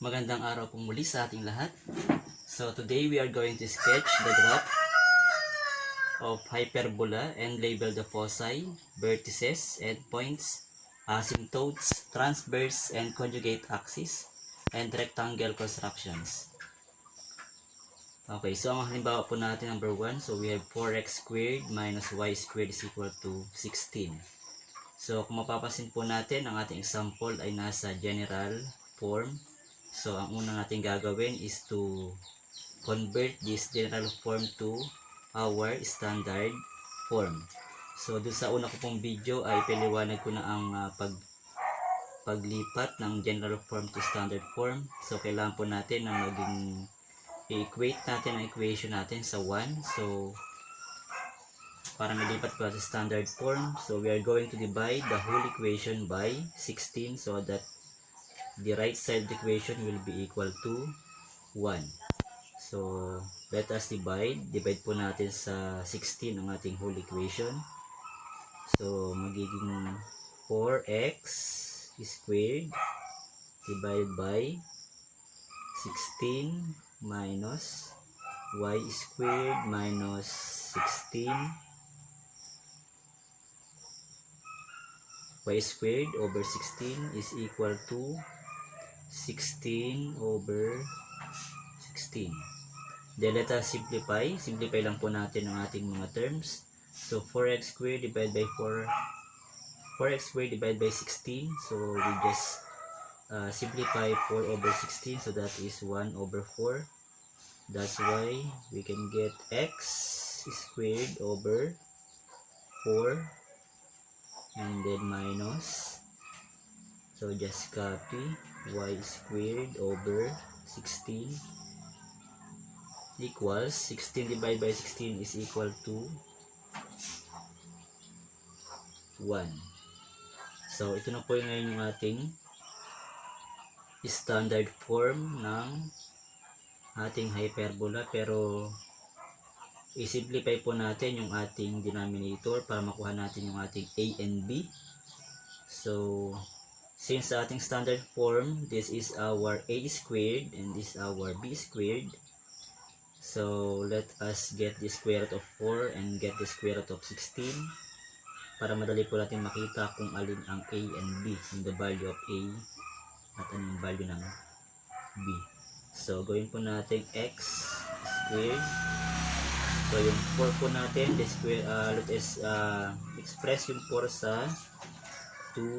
Magandang araw po muli sa ating lahat. So today we are going to sketch the graph of hyperbola and label the foci, vertices, endpoints, asymptotes, transverse and conjugate axis, and rectangle constructions. Okay, so ang halimbawa po natin, number 1, so we have 4x squared minus y squared is equal to 16. So kung mapapansin po natin, ang ating example ay nasa general form. So ang unang natin gagawin is to convert this general form to our standard form. So dun sa una ko pong video ay paliwanag ko na ang paglipat ng general form to standard form. So kailangan po natin na maging i-equate natin ang equation natin sa 1. So para malipat po sa standard form, so we are going to divide the whole equation by 16 so that the right side of the equation will be equal to 1. So let us divide po natin sa 16 ang ating whole equation. So magiging 4x squared divided by 16 minus y squared minus 16 y squared over 16 is equal to 16 over 16. Then let us simplify. Simplify lang po natin ang ating mga terms. So 4x squared divided by 4x squared divided by 16. So we just simplify 4 over 16. So that is 1 over 4. That's why we can get x squared over 4 and then minus, so just copy y squared over 16 equals 16 divided by 16 is equal to 1. So ito na po ngayon yung ating standard form ng ating hyperbola, pero i-simplify po natin yung ating denominator para makuha natin yung ating a and b. So since sa ating standard form, this is our a squared and this is our b squared. So let us get the square root of 4 and get the square root of 16 para madali po natin makita kung alin ang a and b, yung the value of a at anong value ng b. So gawin po natin x squared. So yung 4 po natin, the square, let us express yung 4 sa 2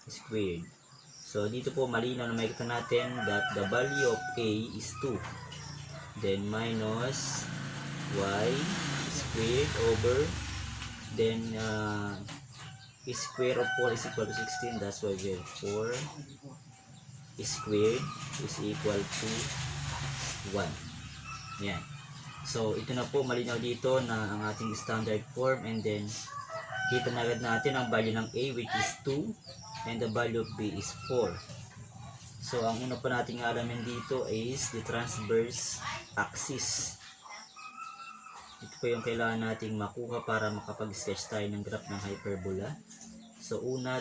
squared. So dito po malinaw na makikita natin that the value of a is 2. Then minus y squared over, then square of 4 is equal to 16. That's why we have 4 squared is equal to 1. Yan. So ito na po, malinaw dito na ang ating standard form, and then kita na agad natin ang value ng a which is 2 and the value of b is 4. So ang una po nating alamin dito is the transverse axis. Ito po yung kailangan nating makuha para makapag-sketch tayo ng graph ng hyperbola. So una,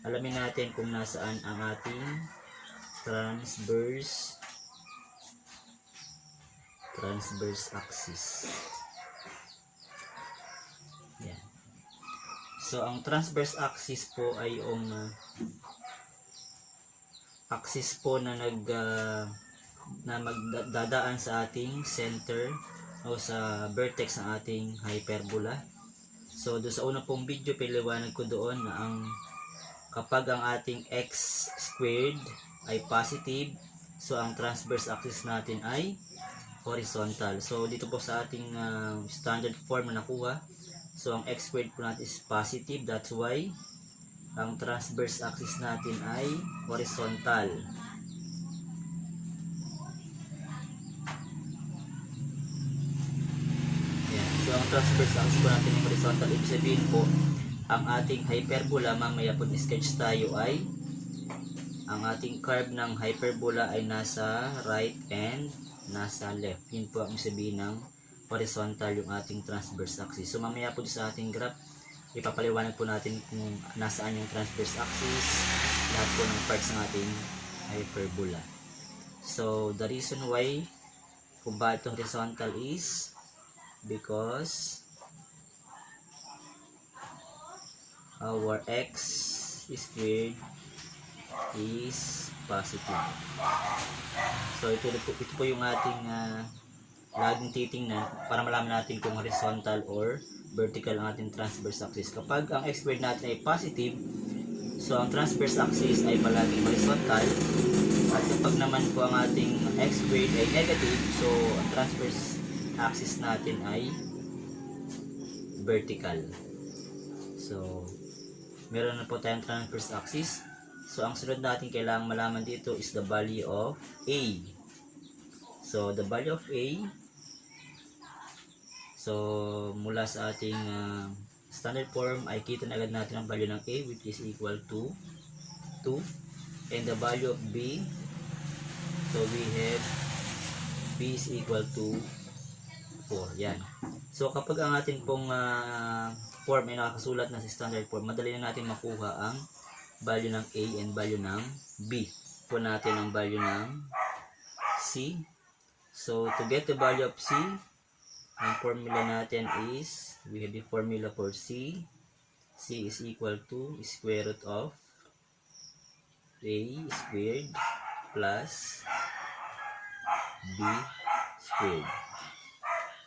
alamin natin kung nasaan ang ating transverse axis. Yan. So ang transverse axis po ay yung axis po na magdadaan sa ating center o sa vertex ng ating hyperbola. So doon sa una pong video, piliwanag ko doon na kapag ang ating x squared ay positive, so ang transverse axis natin ay horizontal. So dito po sa ating standard form na nakuha, so ang x squared po natin is positive, that's why ang transverse axis natin ay horizontal. Yan. So ang transverse axis po natin ay horizontal, ibig sabihin po ang ating hyperbola, mamaya po sketch tayo, ay ang ating curve ng hyperbola ay nasa right and nasa left. Yun po ang sabihin ng horizontal yung ating transverse axis. So mamaya po sa ating graph, ipapaliwanag po natin kung nasaan yung transverse axis, lahat po ng parts ng ating hyperbola. So the reason why kung bakit ito horizontal is because our x squared is positive. So ito po yung ating laging titingnan para malaman natin kung horizontal or vertical ang ating transverse axis. Kapag ang x squared natin ay positive, so ang transverse axis ay palaging horizontal. At kapag naman po ang ating x squared ay negative, so ang transverse axis natin ay vertical. So meron na po tayong transverse axis. So ang sunod natin kailangan malaman dito is the value of A. So the value of A, so mula sa ating standard form ay kita na agad natin ang value ng A, which is equal to 2. And the value of B, so we have B is equal to 4. Yan. So kapag ang atin pong form ay nakakasulat na sa standard form, madali na natin makuha ang value ng A and value ng B. Po natin ang value ng C. So to get the value of C, ang formula natin is, we have the formula for C. C is equal to square root of A squared plus B squared.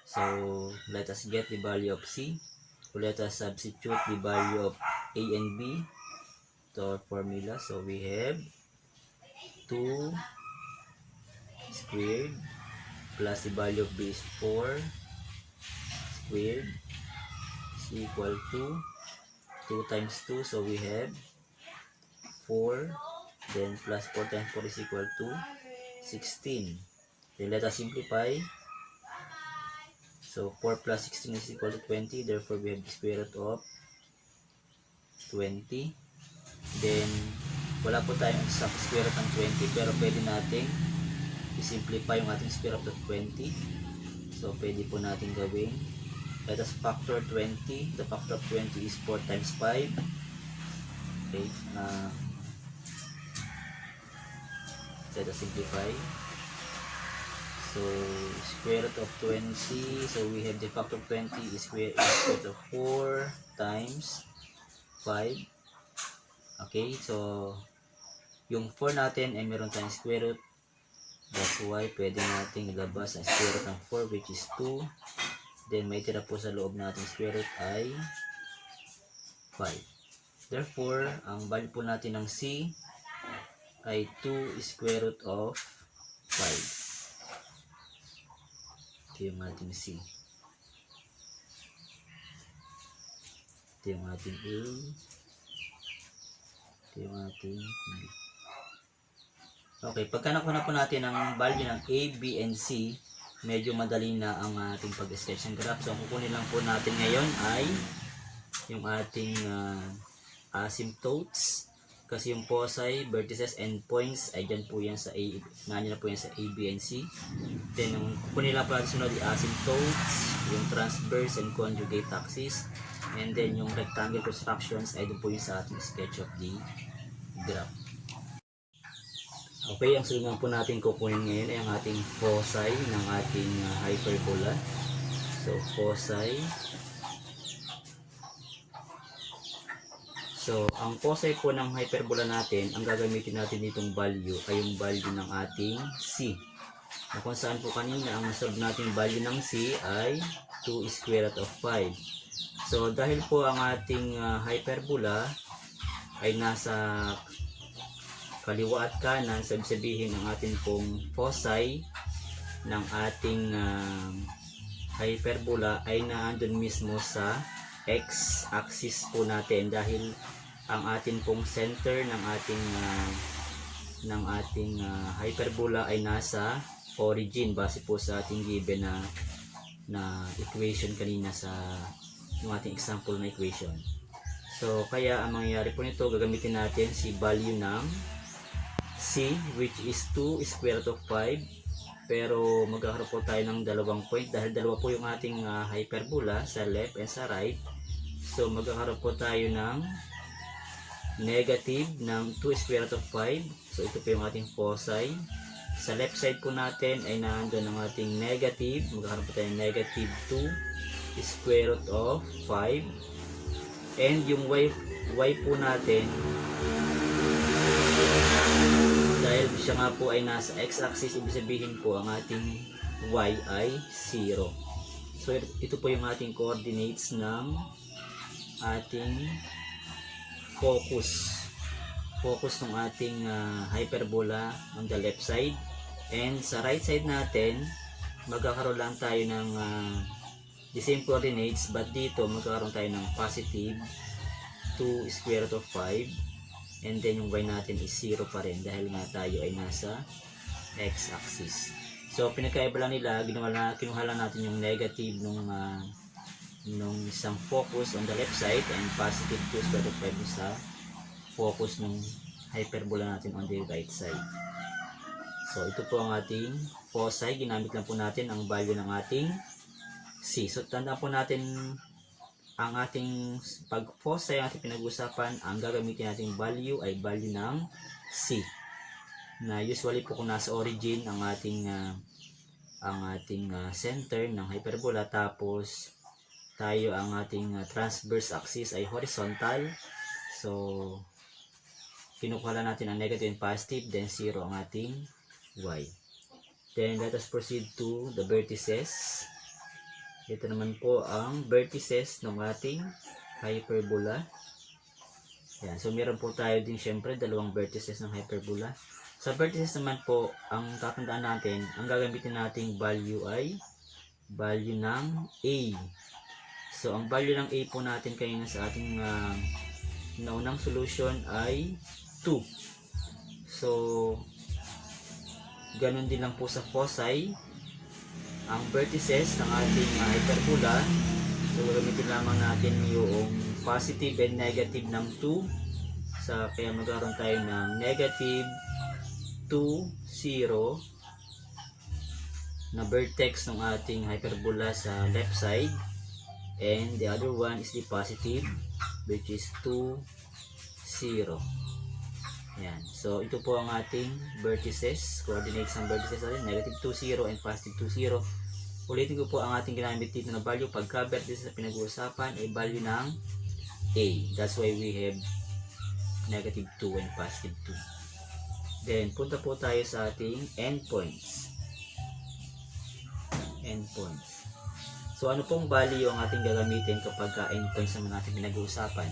So let us get the value of C. So let us substitute the value of A and B to our formula. So we have 2 squared plus the value of B is 4 squared is equal to 2 times 2. So we have 4, then plus 4 times 4 is equal to 16. Then let us simplify. So 4 plus 16 is equal to 20. Therefore we have the square root of 20. Then wala po tayong exact square root ng 20, pero pwede nating i-simplify yung ating square root of 20. So pwede po natin gawin. Let us factor 20. The factor of 20 is 4 times 5. Okay. Let us simplify. So square root of 20. So we have the factor of 20 is square root of 4 times 5. Okay. So yung 4 natin ay meron tayong square root. That's why pwede natin ilabas ang square root ng 4, which is 2. Then may tira po sa loob natin square root ay 5. Therefore, ang value po natin ng C ay 2 square root of 5. Ito yung ating C. Ito yung ating A. Ito yung ating B. Okay, pagka nakuha na po natin ang value ng A, B, and C, medyo madali na ang ating pag-sketch ng graph. So, ang kukunin lang po natin ngayon ay yung ating asymptotes. Kasi yung foci, vertices, and points ay dyan po yan sa A, nandiyan na po yan sa A, B, and C. Then, ang kukunin lang po natin sunod yung asymptotes, yung transverse and conjugate axis, and then yung rectangle constructions ay doon po yung sa ating sketch of the graph. Okay, ang sunod po natin kukunin ngayon ay ang ating foci ng ating hyperbola. So, foci. So, ang foci po ng hyperbola natin, ang gagamitin natin ditong value ay yung value ng ating C. Na kung saan po kanina, ang nasolve natin value ng C ay 2 square root of 5. So, dahil po ang ating hyperbola ay nasa kaliwa at kanan, sabihin ang ating pong foci ng ating hyperbola ay naandun mismo sa x-axis po natin, dahil ang ating pong center ng ating hyperbola ay nasa origin base po sa ating given na equation kanina sa yung ating example na equation. So kaya ang mangyayari po nito, gagamitin natin si value ng C, which is 2 square root of 5, pero magkakaroon po tayo ng dalawang point dahil dalawa po yung ating hyperbola sa left and sa right. So magkakaroon po tayo ng negative ng 2 square root of 5. So ito po yung ating foci. Sa left side po natin ay nandun ang ating negative. Magkakaroon po tayo ng negative 2 square root of 5. And yung y po natin, dahil siya nga po ay nasa x-axis, ibig sabihin po ang ating y ay 0. So ito po yung ating coordinates ng ating focus ng ating hyperbola on the left side. And sa right side natin, magkakaroon lang tayo ng the same coordinates, but dito magkakaroon tayo ng positive 2 square root of 5, and then yung y natin is 0 pa rin dahil nga tayo ay nasa x-axis. So pinagkaiba lang nila, kinuha lang natin yung negative nung isang focus on the left side and positive 2 square root of 5 sa focus ng hyperbola natin on the right side. So ito po ang ating foci. Ginamit lang po natin ang value ng ating c. So tandaan po natin ang ating pag foci, ang ating pinag-usapan, ang gagamitin nating value ay value ng c, na usually po kung nasa origin ang ating center ng hyperbola, tapos tayo ang ating transverse axis ay horizontal. So kinukuha natin ang negative and positive, then 0 ang ating y. Then let us proceed to the vertices. Ito naman po ang vertices ng ating hyperbola. Yan. So meron po tayo din syempre dalawang vertices ng hyperbola. Sa vertices naman po, ang tatandaan natin, ang gagamitin nating value ay value ng a. So ang value ng a po natin kanina sa ating naunang solution ay 2. So ganun din lang po sa foci, ang vertices ng ating hyperbola. So gagamitin lamang natin yung positive and negative ng 2. Kaya magkakaroon tayo ng negative 2, 0 na vertex ng ating hyperbola sa left side, and the other one is the positive, which is 2, 0. Yan. So ito po ang ating vertices, coordinates ng vertices natin, negative 2, 0 and positive 2, 0. Ulitin ko po, ang ating ginamit dito na value pagka vertices na pinag-uusapan ay value ng a. That's why we have negative 2 and positive 2. Then punta po tayo sa ating endpoints. So ano pong value ang ating gagamitin kapag endpoints naman natin pinag-uusapan?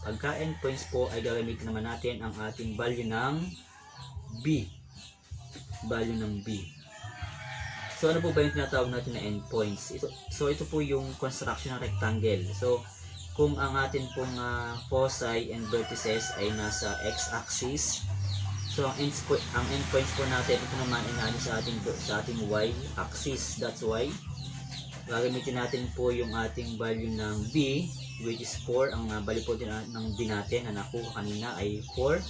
Pagka endpoints po ay gagamitin naman natin ang ating value ng b. So ano po ba yung tinatawag natin na endpoints? Ito po yung construction ng rectangle. So kung ang atin pong foci and vertices ay nasa x-axis, so ang endpoints po natin, ito naman ay nandun sa ating y-axis. That's why gagamitin natin po yung ating value ng b, which is 4. Ang value po din ng b natin na nakuha kanina ay 4.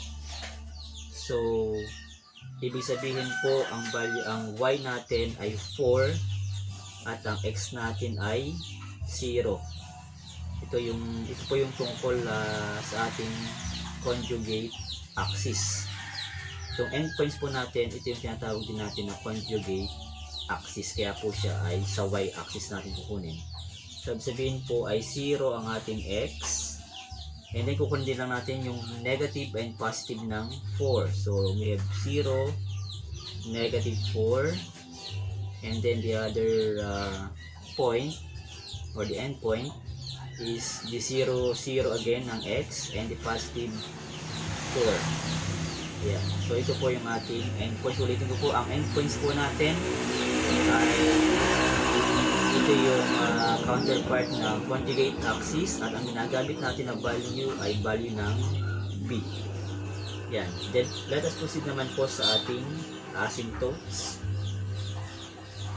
So ibig sabihin po ang y natin ay 4 at ang x natin ay 0. Ito po yung tungkol sa ating conjugate axis. Itong endpoints po natin, ito yung tinatawag din natin na conjugate axis, kaya po siya ay sa y-axis natin kukunin. So sabihin po ay 0 ang ating x, and then kukunin din lang natin yung negative and positive ng 4. So we have 0, negative 4, and then the other point or the end point is the 0, 0 again ng x, and the positive 4. Yeah. So ito po yung ating endpoints. Ulitin ko po, ang endpoints po natin ay ito yung counterpart ng conjugate axis, at ang ginagamit natin na value ay value ng b. Yan. Then let us proceed naman po sa ating asymptotes.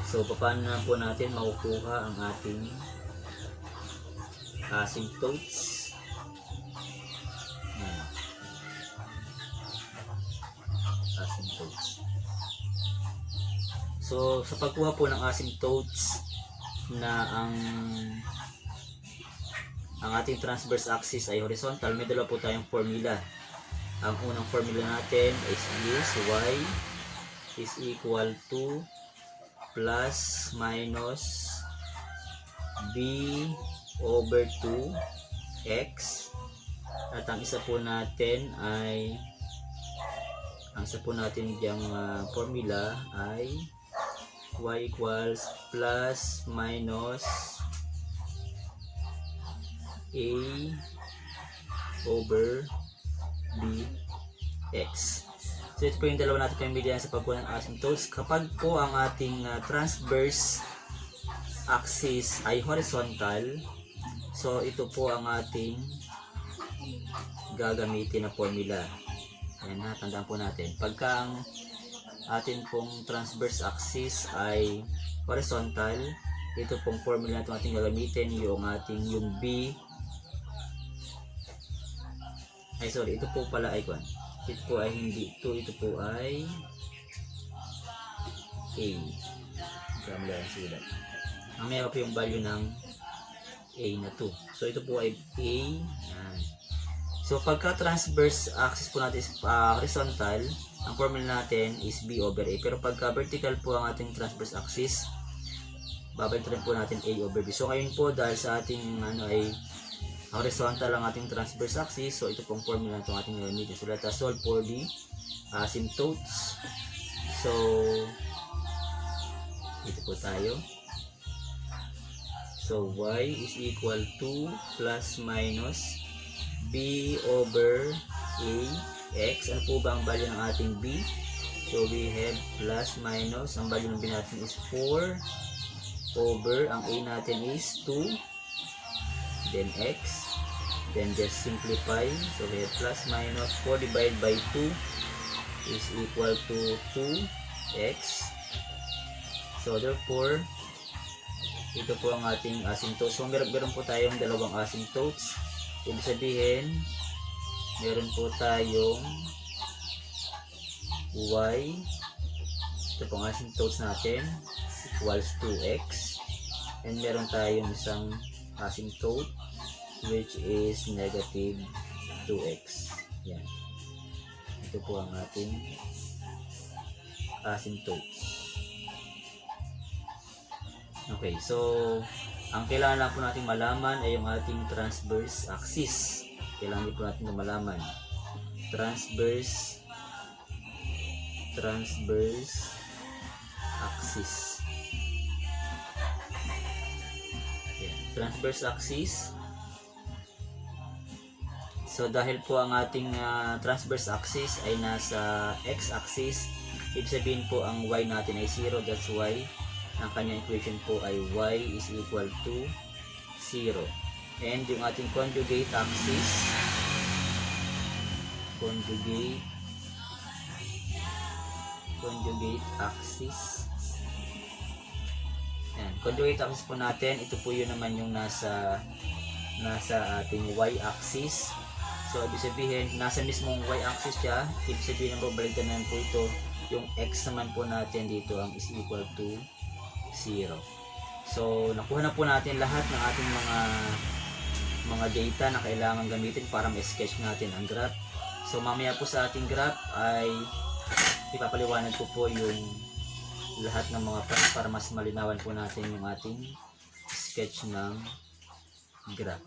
So paano na po natin makukuha ang ating asymptotes? So sa pagkuha po ng asymptotes, na ang ang ating transverse axis ay horizontal, may dalawa po tayong formula. Ang unang formula natin is this: y is equal to plus minus b over 2x. At ang isa po natin diyang formula ay y equals plus minus a over bx. So ito po yung dalawa natin pamilya sa pagkuha ng asymptotes. Kapag po ang ating transverse axis ay horizontal, so ito po ang ating gagamitin na formula. Ayan ha, tandaan po natin. Pagka ang atin pong transverse axis ay horizontal, ito pong formula na ating gagamitin, yung b. Ay sorry, ito po pala ay kwan. Ito po ay hindi ito po ay a. Kamala ang sulat. Ang meron po yung value ng a na 2. So ito po ay a. Yan. So pagka transverse axis po natin is horizontal, ang formula natin is b over a. Pero pagka vertical po ang ating transverse axis, babalik rin po natin a over b. So ngayon po, dahil sa ating ay horizontal ang ating transverse axis, so ito pong formula na itong ating gagamitin. So let us solve for the asymptotes. So ito po tayo. So y is equal to plus minus b over a x. Ano po ba ang value ng ating b? So we have plus minus, ang value ng b natin is 4 over, ang a natin is 2, then x, then just simplify. So we have plus minus 4 divided by 2 is equal to 2x. So therefore, ito po ang ating asymptotes. So meron po tayong dalawang asymptotes. Ibig sabihin, meron po tayong y, ito pong asymptotes natin, equals 2x, and meron tayong isang asymptote which is negative 2x. Yan. Ito po ang ating asymptotes. Okay, so ang kailangan lang po natin malaman ay yung ating transverse axis. Kailangan din po natin malaman. Transverse axis. Yan. Transverse axis. So dahil po ang ating transverse axis ay nasa x-axis, ibig sabihin po ang y natin ay 0. That's why ang kanyang equation po ay y is equal to 0. And yung ating conjugate axis, conjugate axis po natin, ito po yun naman yung nasa ating y-axis. So ibig sabihin, nasa mismong y-axis siya, ibig sabihin po balikan naman po ito, yung x naman po natin dito ang is equal to 0. So nakuha na po natin lahat ng ating mga data na kailangan gamitin para ma-sketch natin ang graph. So mamaya po sa ating graph ay ipapaliwanag ko po yung lahat ng mga points para mas malinawan po natin yung ating sketch ng graph.